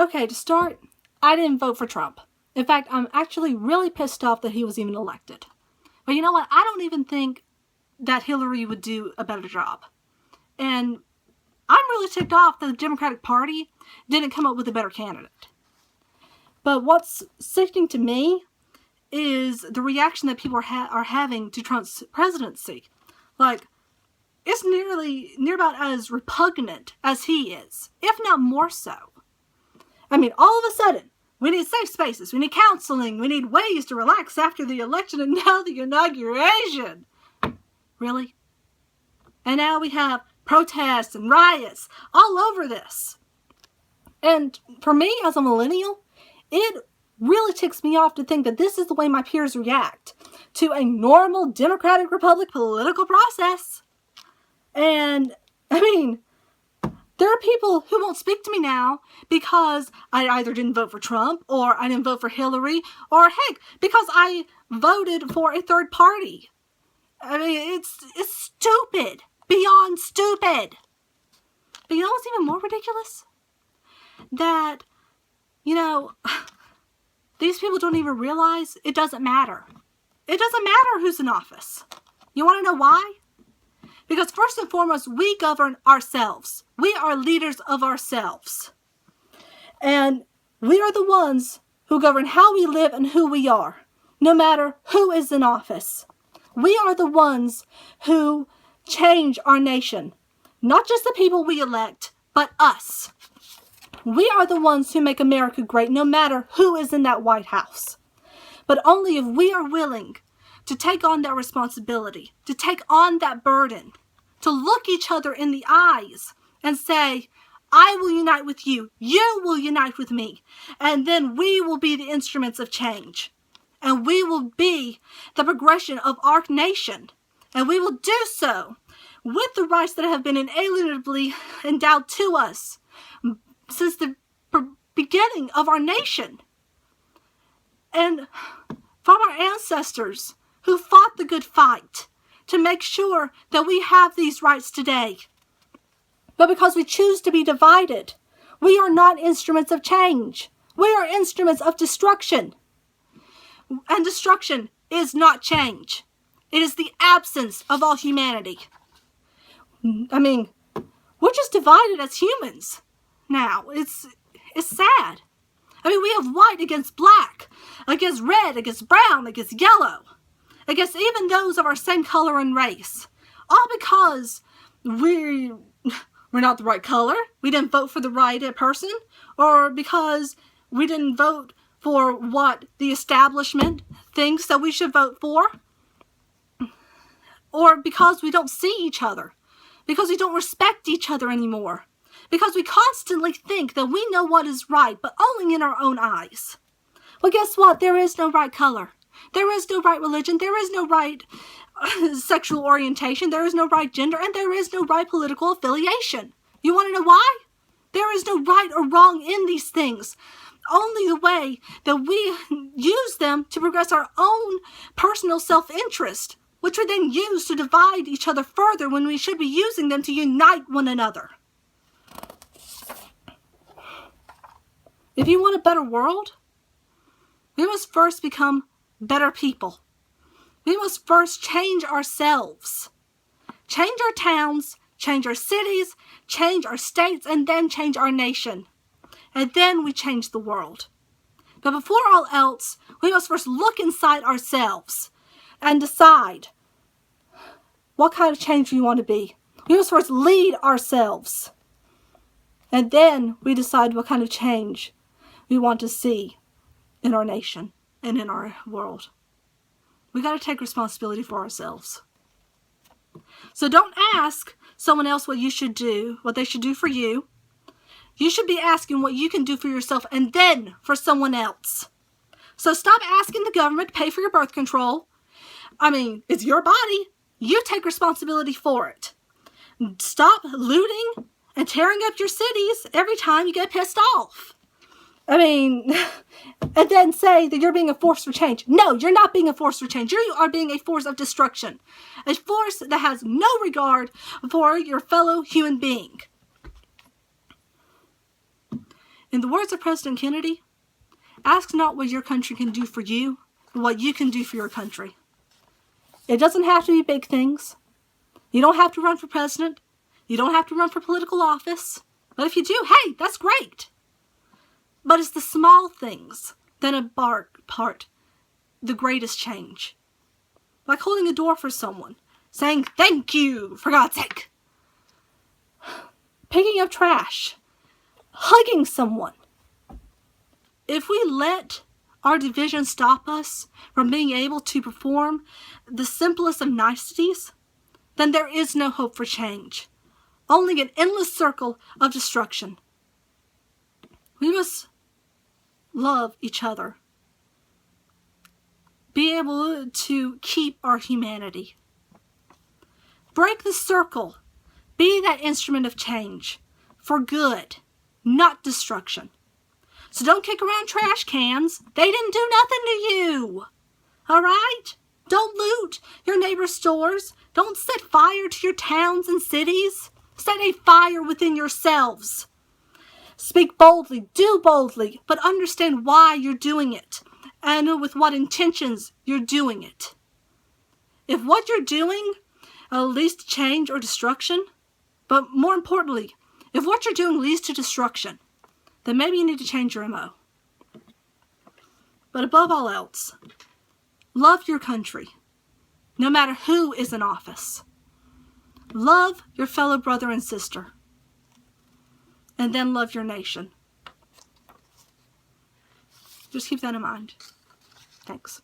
Okay, to start, I didn't vote for Trump. In fact, I'm actually really pissed off that he was even elected. But you know what? I don't even think that Hillary would do a better job. And I'm really ticked off that the Democratic Party didn't come up with a better candidate. But what's sickening to me is the reaction that people are having to Trump's presidency. Like, it's near about as repugnant as he is, if not more so. I mean, all of a sudden, we need safe spaces, we need counseling, we need ways to relax after the election, and now the inauguration. Really? And now we have protests and riots all over this. And for me, as a millennial, it really ticks me off to think that this is the way my peers react to a normal Democratic Republic political process. And, I mean, there are people who won't speak to me now because I either didn't vote for Trump or I didn't vote for Hillary or, heck, because I voted for a third party. I mean, it's stupid. Beyond stupid. But you know what's even more ridiculous? That, these people don't even realize it doesn't matter. It doesn't matter who's in office. You want to know why? Because first and foremost, we govern ourselves. We are leaders of ourselves. And we are the ones who govern how we live and who we are, no matter who is in office. We are the ones who change our nation. Not just the people we elect, but us. We are the ones who make America great, no matter who is in that White House. But only if we are willing to take on that responsibility, to take on that burden, to look each other in the eyes and say, I will unite with you, you will unite with me, and then we will be the instruments of change. And we will be the progression of our nation. And we will do so with the rights that have been inalienably endowed to us since the beginning of our nation. And from our ancestors who fought the good fight to make sure that we have these rights today. But because we choose to be divided, we are not instruments of change. We are instruments of destruction. And destruction is not change. It is the absence of all humanity. I mean, we're just divided as humans now. It's sad. I mean, we have white against black, against red, against brown, against yellow, against even those of our same color and race. All because we're not the right color, we didn't vote for the right person, or because we didn't vote for what the establishment thinks that we should vote for, or because we don't see each other, because we don't respect each other anymore, because we constantly think that we know what is right, but only in our own eyes. Well, guess what? There is no right color. There is no right religion. There is no right sexual orientation. There is no right gender, and there is no right political affiliation. You want to know why? There is no right or wrong in these things. Only the way that we use them to progress our own personal self-interest, which we then use to divide each other further when we should be using them to unite one another. If you want a better world, we must first become better people. We must first change ourselves. Change our towns, change our cities, change our states, and then change our nation. And then we change the world. But before all else, we must first look inside ourselves and decide what kind of change we want to be. We must first lead ourselves. And then we decide what kind of change we want to see in our nation and in our world. We got to take responsibility for ourselves. So don't ask someone else what you should do, what they should do for you. You should be asking what you can do for yourself and then for someone else. So stop asking the government to pay for your birth control. I mean, it's your body. You take responsibility for it. Stop looting and tearing up your cities every time you get pissed off. I mean, and then say that you're being a force for change. No, you're not being a force for change. You are being a force of destruction. A force that has no regard for your fellow human being. In the words of President Kennedy, ask not what your country can do for you, but what you can do for your country. It doesn't have to be big things. You don't have to run for president. You don't have to run for political office. But if you do, hey, that's great. But it's the small things that impart the greatest change. Like holding a door for someone, saying thank you, for God's sake. Picking up trash, hugging someone. If we let our division stop us from being able to perform the simplest of niceties, then there is no hope for change. Only an endless circle of destruction. We must love each other. Be able to keep our humanity. Break the circle. Be that instrument of change for good, not destruction. So don't kick around trash cans. They didn't do nothing to you. All right? Don't loot your neighbor's stores. Don't set fire to your towns and cities. Set a fire within yourselves. Speak boldly, do boldly, but understand why you're doing it and with what intentions you're doing it. If what you're doing leads to change or destruction, but more importantly, if what you're doing leads to destruction, then maybe you need to change your MO. But above all else, love your country, no matter who is in office. Love your fellow brother and sister. And then love your nation. Just keep that in mind. Thanks.